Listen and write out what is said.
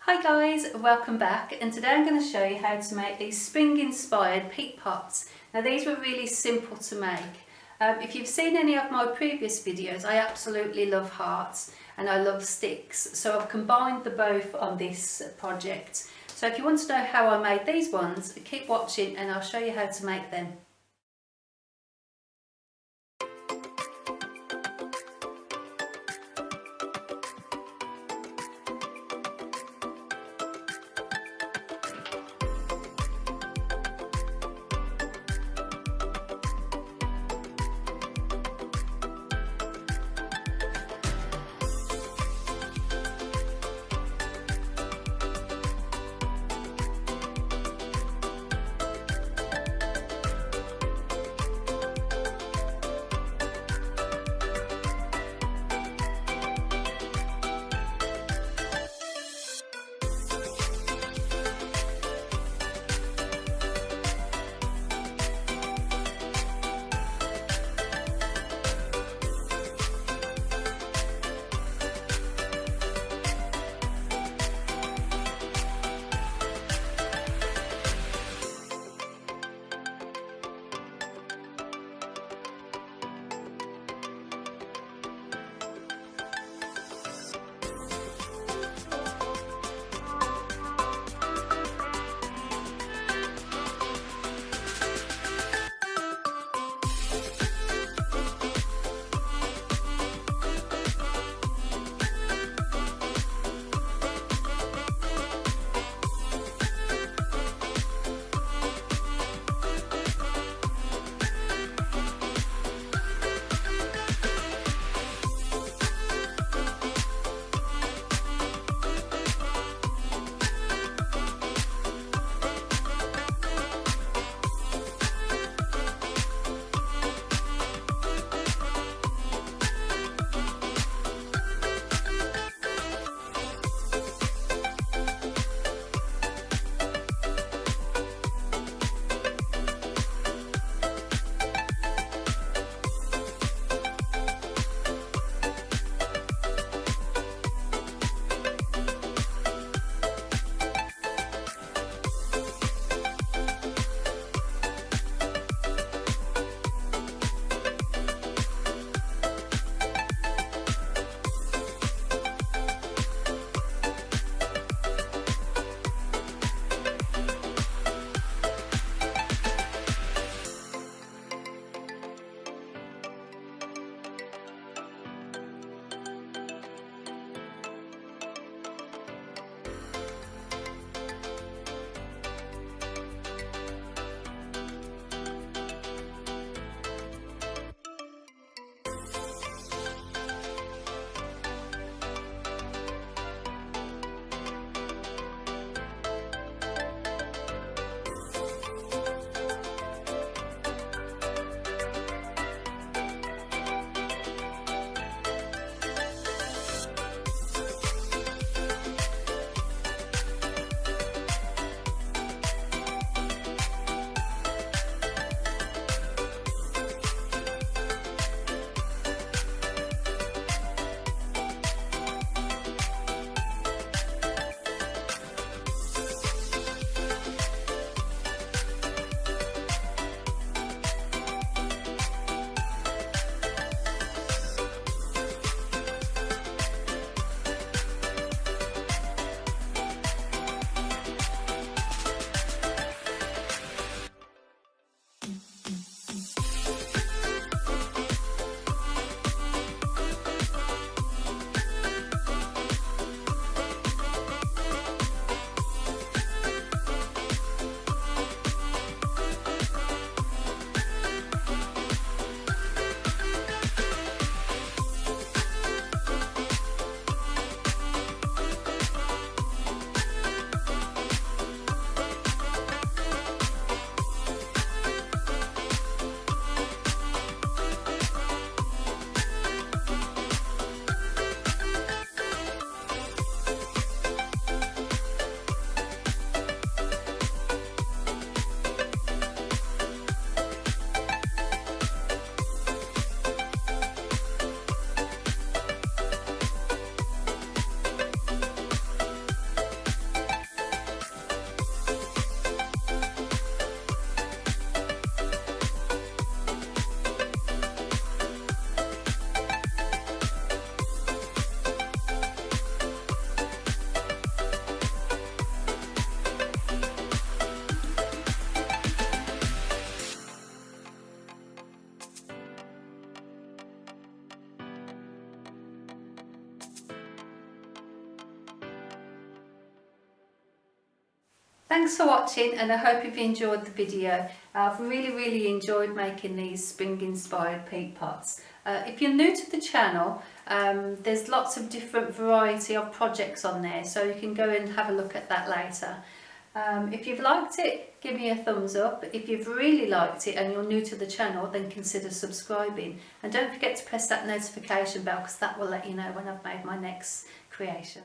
Hi guys, welcome back, and today I'm going to show you how to make these spring inspired peat pots. Now these were really simple to make. If you've seen any of my previous videos, I absolutely love hearts and I love sticks, so I've combined the both on this project. So if you want to know how I made these ones, keep watching and I'll show you how to make them. Thanks for watching, and I hope you've enjoyed the video. I've really enjoyed making these spring inspired peat pots. If you're new to the channel, there's lots of different variety of projects on there, so you can go and have a look at that later. If you've liked it, give me a thumbs up. If you've really liked it and you're new to the channel, then consider subscribing. And don't forget to press that notification bell, because that will let you know when I've made my next creation.